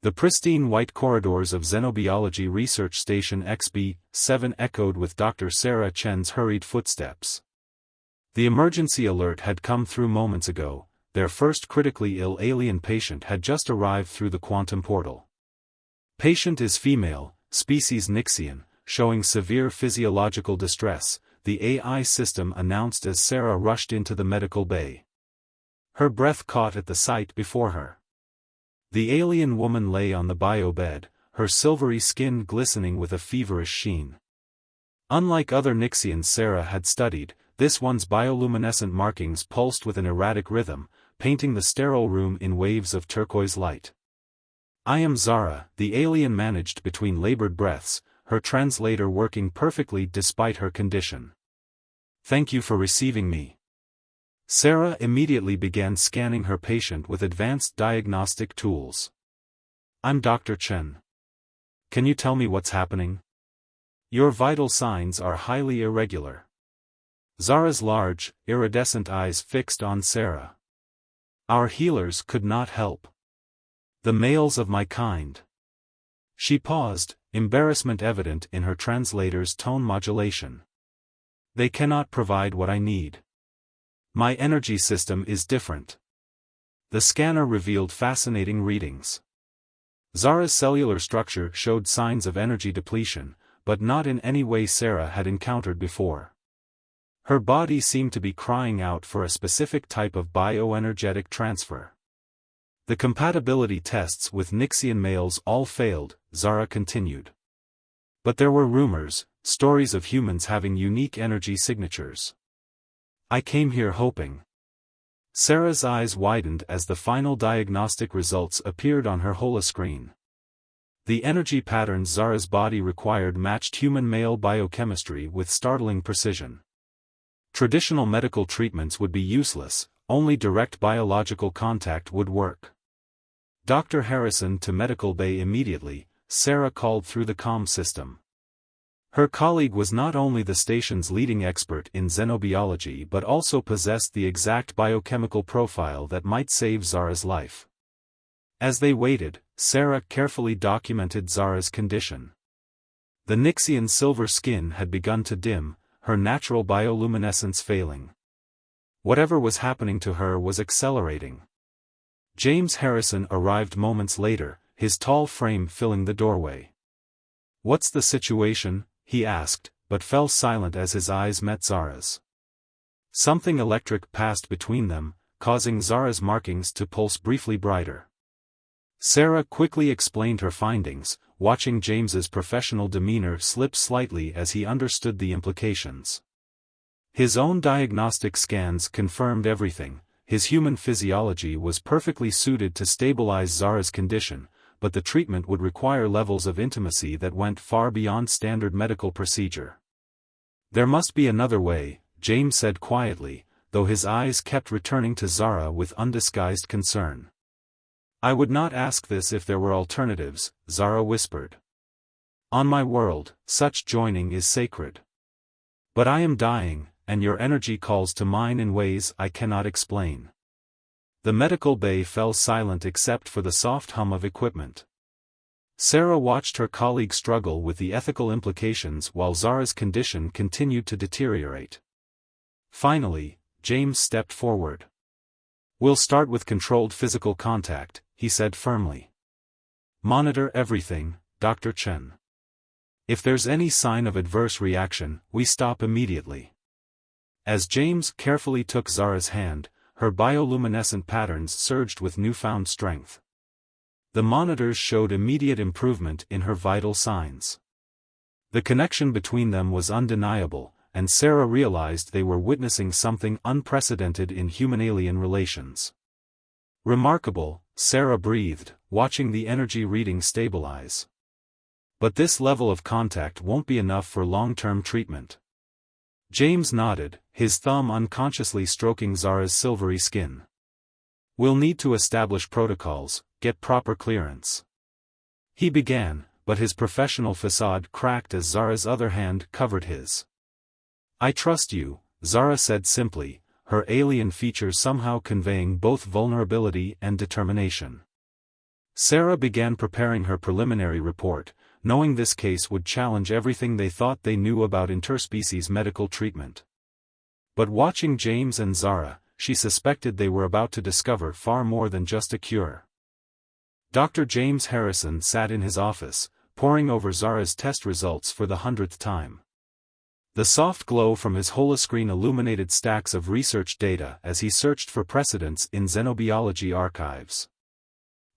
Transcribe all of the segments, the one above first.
The pristine white corridors of Xenobiology Research Station XB-7 echoed with Dr. Sarah Chen's hurried footsteps. The emergency alert had come through moments ago. Their first critically ill alien patient had just arrived through the quantum portal. Patient is female, species Nixian, showing severe physiological distress, the AI system announced as Sarah rushed into the medical bay. Her breath caught at the sight before her. The alien woman lay on the bio bed, her silvery skin glistening with a feverish sheen. Unlike other Nixians Sarah had studied, this one's bioluminescent markings pulsed with an erratic rhythm, painting the sterile room in waves of turquoise light. "I am Zara," the alien managed between labored breaths, her translator working perfectly despite her condition. "Thank you for receiving me." Sarah immediately began scanning her patient with advanced diagnostic tools. "I'm Dr. Chen. Can you tell me what's happening? Your vital signs are highly irregular." Zara's large, iridescent eyes fixed on Sarah. "Our healers could not help. The males of my kind." She paused, embarrassment evident in her translator's tone modulation. "They cannot provide what I need. My energy system is different." The scanner revealed fascinating readings. Zara's cellular structure showed signs of energy depletion, but not in any way Sarah had encountered before. Her body seemed to be crying out for a specific type of bioenergetic transfer. "The compatibility tests with Nixian males all failed," Zara continued. "But there were rumors, stories of humans having unique energy signatures. I came here hoping." Sarah's eyes widened as the final diagnostic results appeared on her holoscreen. The energy patterns Zara's body required matched human male biochemistry with startling precision. Traditional medical treatments would be useless, only direct biological contact would work. "Dr. Harrison to medical bay immediately," Sarah called through the comm system. Her colleague was not only the station's leading expert in xenobiology but also possessed the exact biochemical profile that might save Zara's life. As they waited, Sarah carefully documented Zara's condition. The Nixian's silver skin had begun to dim, her natural bioluminescence failing. Whatever was happening to her was accelerating. James Harrison arrived moments later, his tall frame filling the doorway. "What's the situation?" he asked, but fell silent as his eyes met Zara's. Something electric passed between them, causing Zara's markings to pulse briefly brighter. Sarah quickly explained her findings, watching James's professional demeanor slip slightly as he understood the implications. His own diagnostic scans confirmed everything. His human physiology was perfectly suited to stabilize Zara's condition, but the treatment would require levels of intimacy that went far beyond standard medical procedure. "There must be another way," James said quietly, though his eyes kept returning to Zara with undisguised concern. "I would not ask this if there were alternatives," Zara whispered. "On my world, such joining is sacred. But I am dying, and your energy calls to mine in ways I cannot explain." The medical bay fell silent except for the soft hum of equipment. Sarah watched her colleague struggle with the ethical implications while Zara's condition continued to deteriorate. Finally, James stepped forward. "We'll start with controlled physical contact," he said firmly. "Monitor everything, Dr. Chen. If there's any sign of adverse reaction, we stop immediately." As James carefully took Zara's hand, her bioluminescent patterns surged with newfound strength. The monitors showed immediate improvement in her vital signs. The connection between them was undeniable, and Sarah realized they were witnessing something unprecedented in human-alien relations. "Remarkable," Sarah breathed, watching the energy reading stabilize. "But this level of contact won't be enough for long-term treatment." James nodded, his thumb unconsciously stroking Zara's silvery skin. "We'll need to establish protocols, get proper clearance." He began, but his professional facade cracked as Zara's other hand covered his. "I trust you," Zara said simply, her alien features somehow conveying both vulnerability and determination. Sarah began preparing her preliminary report, knowing this case would challenge everything they thought they knew about interspecies medical treatment. But watching James and Zara, she suspected they were about to discover far more than just a cure. Dr. James Harrison sat in his office, poring over Zara's test results for the 100th time. The soft glow from his holoscreen illuminated stacks of research data as he searched for precedents in xenobiology archives.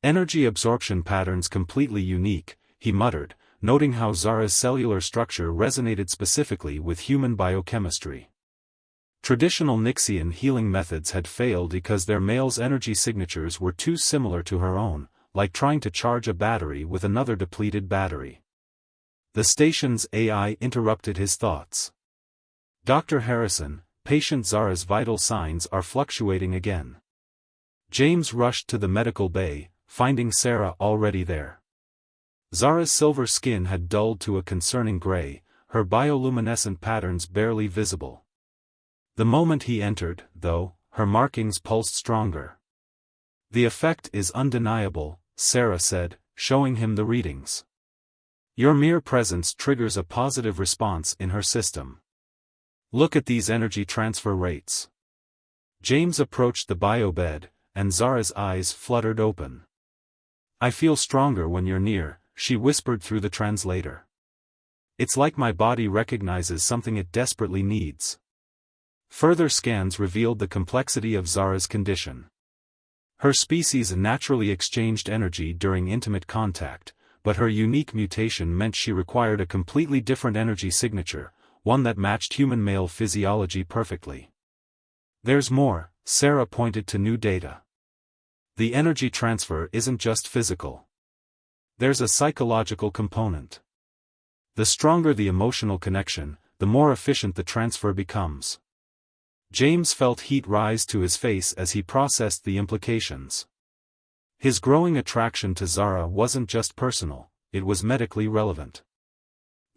Energy absorption patterns completely unique, he muttered, noting how Zara's cellular structure resonated specifically with human biochemistry. Traditional Nixian healing methods had failed because their male's energy signatures were too similar to her own, like trying to charge a battery with another depleted battery. The station's AI interrupted his thoughts. Dr. Harrison, patient Zara's vital signs are fluctuating again. James rushed to the medical bay, finding Sarah already there. Zara's silver skin had dulled to a concerning gray, her bioluminescent patterns barely visible. The moment he entered, though, her markings pulsed stronger. "The effect is undeniable," Sarah said, showing him the readings. "Your mere presence triggers a positive response in her system. Look at these energy transfer rates." James approached the biobed, and Zara's eyes fluttered open. "I feel stronger when you're near," she whispered through the translator. "It's like my body recognizes something it desperately needs." Further scans revealed the complexity of Zara's condition. Her species naturally exchanged energy during intimate contact, but her unique mutation meant she required a completely different energy signature, one that matched human male physiology perfectly. "There's more," Sarah pointed to new data. "The energy transfer isn't just physical. There's a psychological component. The stronger the emotional connection, the more efficient the transfer becomes." James felt heat rise to his face as he processed the implications. His growing attraction to Zara wasn't just personal, it was medically relevant.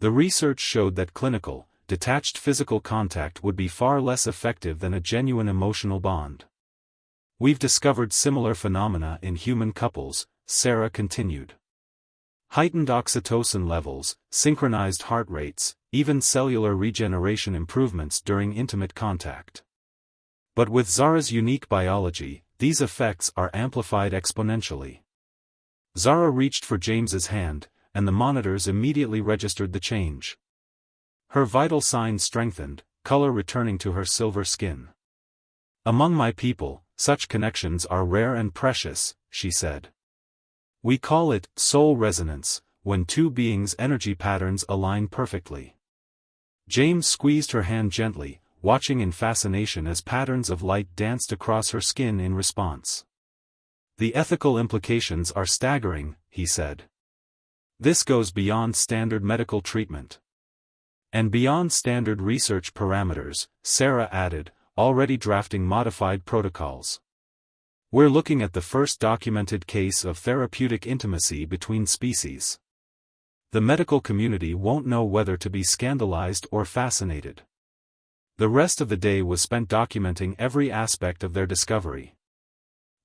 The research showed that clinical, detached physical contact would be far less effective than a genuine emotional bond. "We've discovered similar phenomena in human couples," Sarah continued. "Heightened oxytocin levels, synchronized heart rates, even cellular regeneration improvements during intimate contact. But with Zara's unique biology, these effects are amplified exponentially." Zara reached for James's hand, and the monitors immediately registered the change. Her vital signs strengthened, color returning to her silver skin. "Among my people, such connections are rare and precious," she said. "We call it soul resonance, when two beings' energy patterns align perfectly." James squeezed her hand gently, watching in fascination as patterns of light danced across her skin in response. "The ethical implications are staggering," he said. "This goes beyond standard medical treatment. And beyond standard research parameters," Sarah added, already drafting modified protocols. "We're looking at the first documented case of therapeutic intimacy between species. The medical community won't know whether to be scandalized or fascinated." The rest of the day was spent documenting every aspect of their discovery.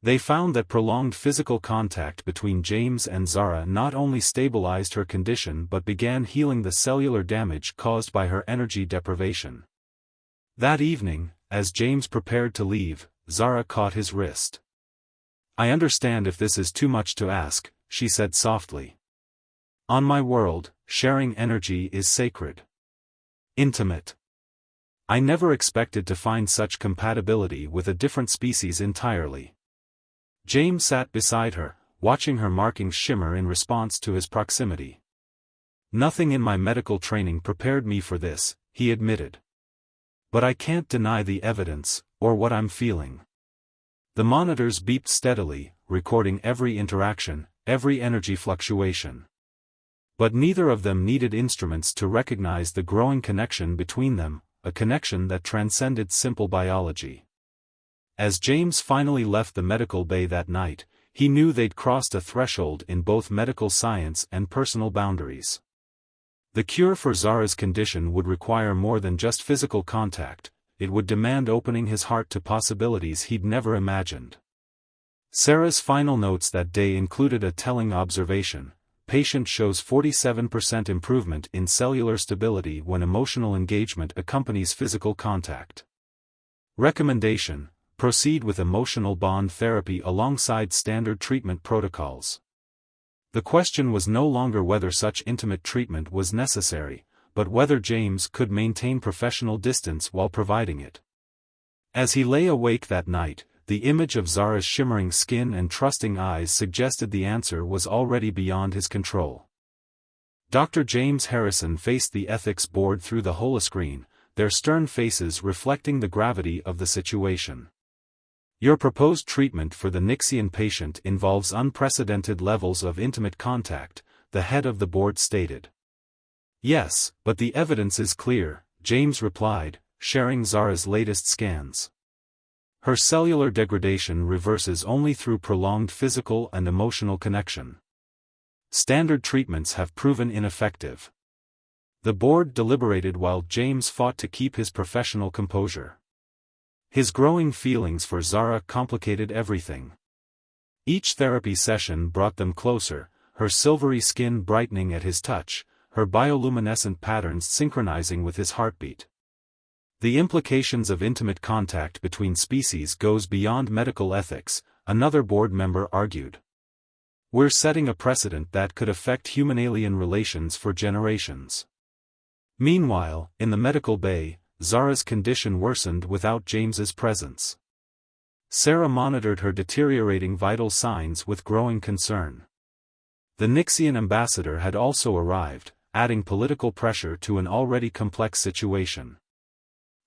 They found that prolonged physical contact between James and Zara not only stabilized her condition but began healing the cellular damage caused by her energy deprivation. That evening, as James prepared to leave, Zara caught his wrist. "I understand if this is too much to ask," she said softly. "On my world, sharing energy is sacred. Intimate. I never expected to find such compatibility with a different species entirely." James sat beside her, watching her markings shimmer in response to his proximity. "Nothing in my medical training prepared me for this," he admitted. "But I can't deny the evidence, or what I'm feeling." The monitors beeped steadily, recording every interaction, every energy fluctuation. But neither of them needed instruments to recognize the growing connection between them, a connection that transcended simple biology. As James finally left the medical bay that night, he knew they'd crossed a threshold in both medical science and personal boundaries. The cure for Zara's condition would require more than just physical contact, it would demand opening his heart to possibilities he'd never imagined. Sarah's final notes that day included a telling observation: patient shows 47% improvement in cellular stability when emotional engagement accompanies physical contact. Recommendation: proceed with emotional bond therapy alongside standard treatment protocols. The question was no longer whether such intimate treatment was necessary, but whether James could maintain professional distance while providing it. As he lay awake that night, the image of Zara's shimmering skin and trusting eyes suggested the answer was already beyond his control. Dr. James Harrison faced the ethics board through the holoscreen, their stern faces reflecting the gravity of the situation. Your proposed treatment for the Nixian patient involves unprecedented levels of intimate contact, the head of the board stated. Yes, but the evidence is clear, James replied, sharing Zara's latest scans. Her cellular degradation reverses only through prolonged physical and emotional connection. Standard treatments have proven ineffective. The board deliberated while James fought to keep his professional composure. His growing feelings for Zara complicated everything. Each therapy session brought them closer, her silvery skin brightening at his touch, her bioluminescent patterns synchronizing with his heartbeat. The implications of intimate contact between species goes beyond medical ethics, another board member argued. We're setting a precedent that could affect human-alien relations for generations. Meanwhile, in the medical bay, Zara's condition worsened without James's presence. Sarah monitored her deteriorating vital signs with growing concern. The Nixian ambassador had also arrived, adding political pressure to an already complex situation.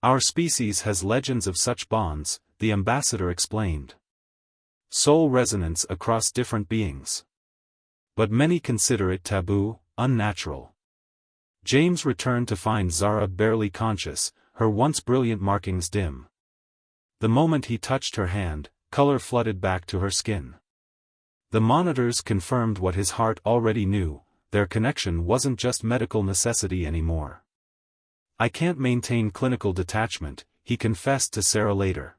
Our species has legends of such bonds, the ambassador explained. Soul resonance across different beings. But many consider it taboo, unnatural. James returned to find Zara barely conscious, her once brilliant markings dim. The moment he touched her hand, color flooded back to her skin. The monitors confirmed what his heart already knew: their connection wasn't just medical necessity anymore. I can't maintain clinical detachment, he confessed to Sarah later.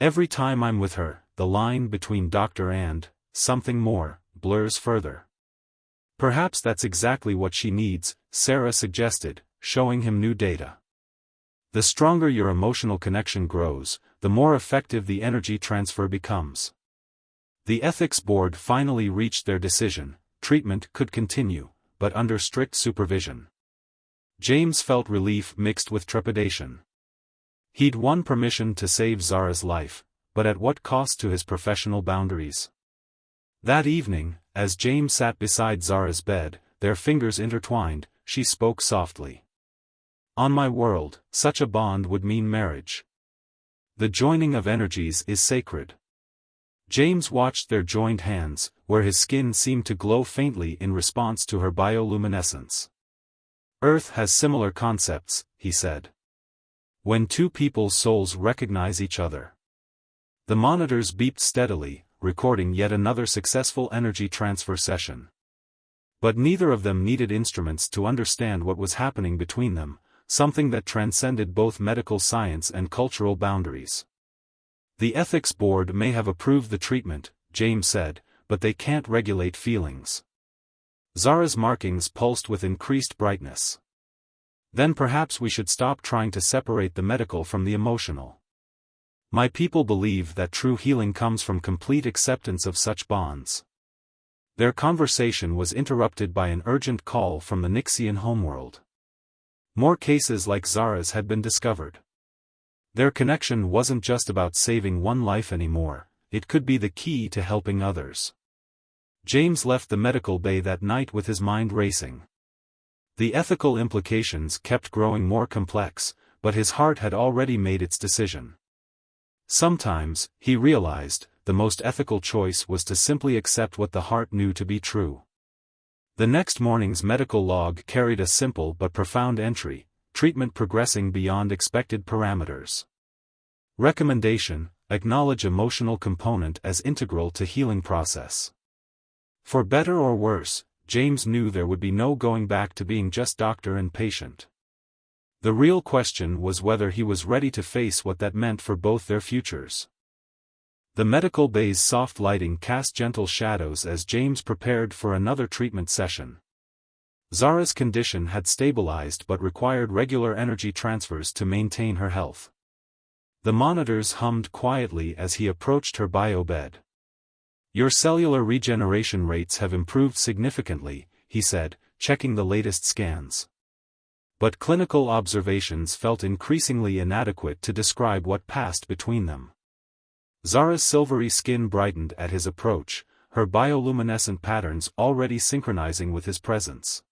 Every time I'm with her, the line between doctor and something more blurs further. Perhaps that's exactly what she needs, Sarah suggested, showing him new data. The stronger your emotional connection grows, the more effective the energy transfer becomes. The ethics board finally reached their decision: treatment could continue, but under strict supervision. James felt relief mixed with trepidation. He'd won permission to save Zara's life, but at what cost to his professional boundaries? That evening, as James sat beside Zara's bed, their fingers intertwined, she spoke softly. On my world, such a bond would mean marriage. The joining of energies is sacred. James watched their joined hands, where his skin seemed to glow faintly in response to her bioluminescence. Earth has similar concepts, he said. When two people's souls recognize each other. The monitors beeped steadily, recording yet another successful energy transfer session. But neither of them needed instruments to understand what was happening between them, something that transcended both medical science and cultural boundaries. The ethics board may have approved the treatment, James said, but they can't regulate feelings. Zara's markings pulsed with increased brightness. Then perhaps we should stop trying to separate the medical from the emotional. My people believe that true healing comes from complete acceptance of such bonds. Their conversation was interrupted by an urgent call from the Nixian homeworld. More cases like Zara's had been discovered. Their connection wasn't just about saving one life anymore, it could be the key to helping others. James left the medical bay that night with his mind racing. The ethical implications kept growing more complex, but his heart had already made its decision. Sometimes, he realized, the most ethical choice was to simply accept what the heart knew to be true. The next morning's medical log carried a simple but profound entry: treatment progressing beyond expected parameters. Recommendation: acknowledge emotional component as integral to healing process. For better or worse, James knew there would be no going back to being just doctor and patient. The real question was whether he was ready to face what that meant for both their futures. The medical bay's soft lighting cast gentle shadows as James prepared for another treatment session. Zara's condition had stabilized but required regular energy transfers to maintain her health. The monitors hummed quietly as he approached her bio bed. "Your cellular regeneration rates have improved significantly," he said, checking the latest scans. But clinical observations felt increasingly inadequate to describe what passed between them. Zara's silvery skin brightened at his approach, her bioluminescent patterns already synchronizing with his presence.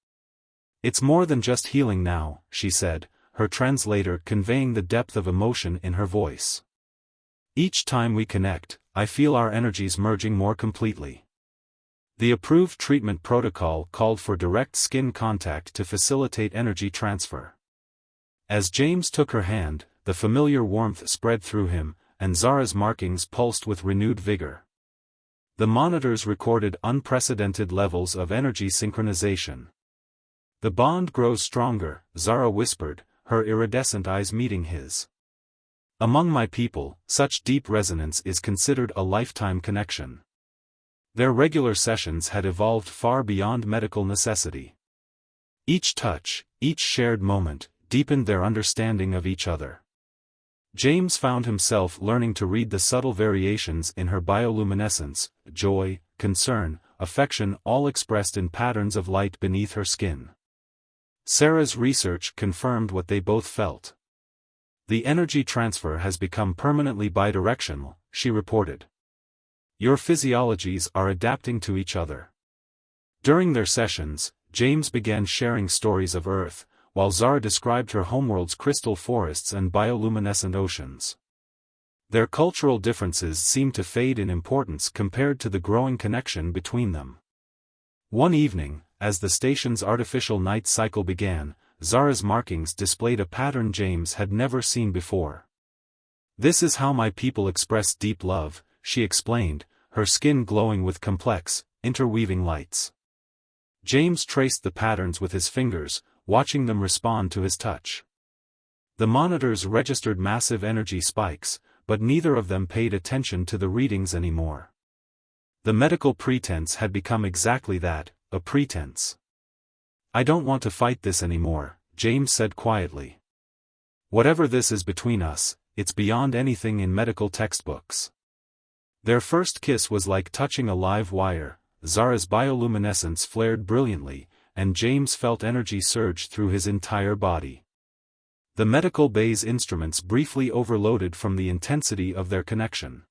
"It's more than just healing now," she said, her translator conveying the depth of emotion in her voice. "Each time we connect, I feel our energies merging more completely." The approved treatment protocol called for direct skin contact to facilitate energy transfer. As James took her hand, the familiar warmth spread through him, and Zara's markings pulsed with renewed vigor. The monitors recorded unprecedented levels of energy synchronization. "The bond grows stronger," Zara whispered, her iridescent eyes meeting his. "Among my people, such deep resonance is considered a lifetime connection." Their regular sessions had evolved far beyond medical necessity. Each touch, each shared moment, deepened their understanding of each other. James found himself learning to read the subtle variations in her bioluminescence, joy, concern, affection, all expressed in patterns of light beneath her skin. Sarah's research confirmed what they both felt. "The energy transfer has become permanently bidirectional," she reported. "Your physiologies are adapting to each other." During their sessions, James began sharing stories of Earth, while Zara described her homeworld's crystal forests and bioluminescent oceans. Their cultural differences seemed to fade in importance compared to the growing connection between them. One evening, as the station's artificial night cycle began, Zara's markings displayed a pattern James had never seen before. "This is how my people express deep love," she explained, her skin glowing with complex, interweaving lights. James traced the patterns with his fingers, watching them respond to his touch. The monitors registered massive energy spikes, but neither of them paid attention to the readings anymore. The medical pretense had become exactly that, a pretense. "I don't want to fight this anymore," James said quietly. "Whatever this is between us, it's beyond anything in medical textbooks." Their first kiss was like touching a live wire. Zara's bioluminescence flared brilliantly, and James felt energy surge through his entire body. The medical bay's instruments briefly overloaded from the intensity of their connection.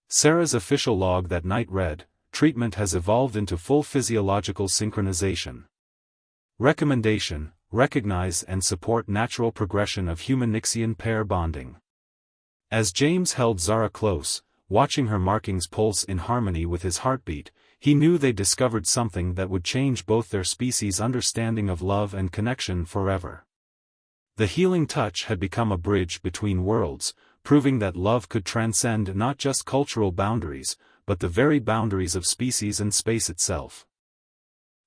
Sarah's official log that night read, "Treatment has evolved into full physiological synchronization. Recommendation: recognize and support natural progression of human-Nixian pair bonding." As James held Zara close, watching her markings pulse in harmony with his heartbeat, he knew they'd discovered something that would change both their species' understanding of love and connection forever. The healing touch had become a bridge between worlds, proving that love could transcend not just cultural boundaries, but the very boundaries of species and space itself.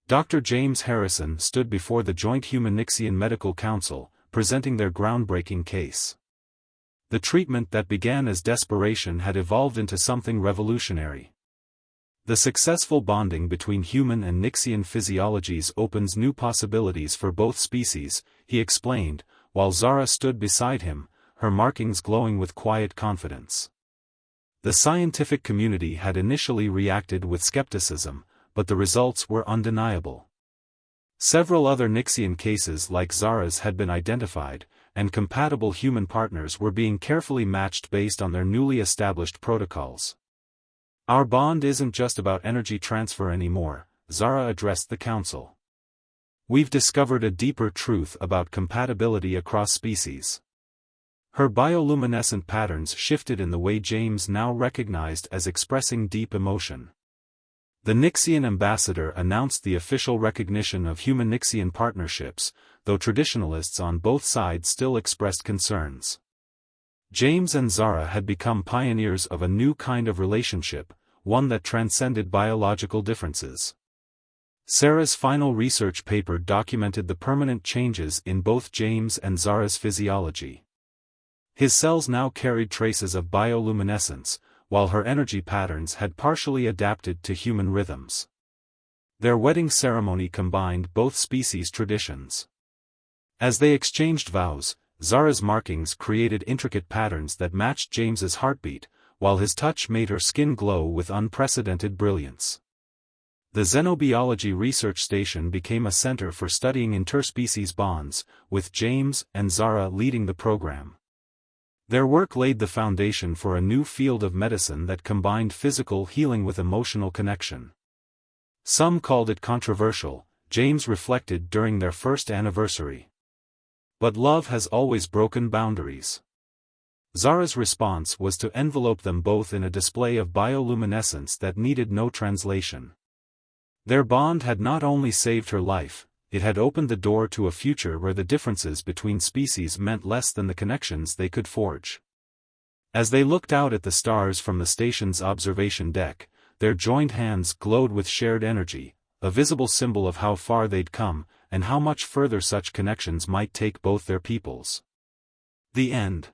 Dr. James Harrison stood before the Joint Human-Nixian Medical Council, presenting their groundbreaking case. The treatment that began as desperation had evolved into something revolutionary. The successful bonding between human and Nixian physiologies opens new possibilities for both species, he explained, while Zara stood beside him, her markings glowing with quiet confidence. The scientific community had initially reacted with skepticism, but the results were undeniable. Several other Nixian cases like Zara's had been identified, and compatible human partners were being carefully matched based on their newly established protocols. "Our bond isn't just about energy transfer anymore," Zara addressed the council. "We've discovered a deeper truth about compatibility across species." Her bioluminescent patterns shifted in the way James now recognized as expressing deep emotion. The Nixian ambassador announced the official recognition of human-Nixian partnerships, though traditionalists on both sides still expressed concerns. James and Zara had become pioneers of a new kind of relationship, one that transcended biological differences. Sarah's final research paper documented the permanent changes in both James and Zara's physiology. His cells now carried traces of bioluminescence, while her energy patterns had partially adapted to human rhythms. Their wedding ceremony combined both species' traditions. As they exchanged vows, Zara's markings created intricate patterns that matched James's heartbeat, while his touch made her skin glow with unprecedented brilliance. The Xenobiology Research Station became a center for studying interspecies bonds, with James and Zara leading the program. Their work laid the foundation for a new field of medicine that combined physical healing with emotional connection. Some called it controversial, James reflected during their first anniversary. But love has always broken boundaries. Zara's response was to envelope them both in a display of bioluminescence that needed no translation. Their bond had not only saved her life, it had opened the door to a future where the differences between species meant less than the connections they could forge. As they looked out at the stars from the station's observation deck, their joined hands glowed with shared energy, a visible symbol of how far they'd come, and how much further such connections might take both their peoples. The end.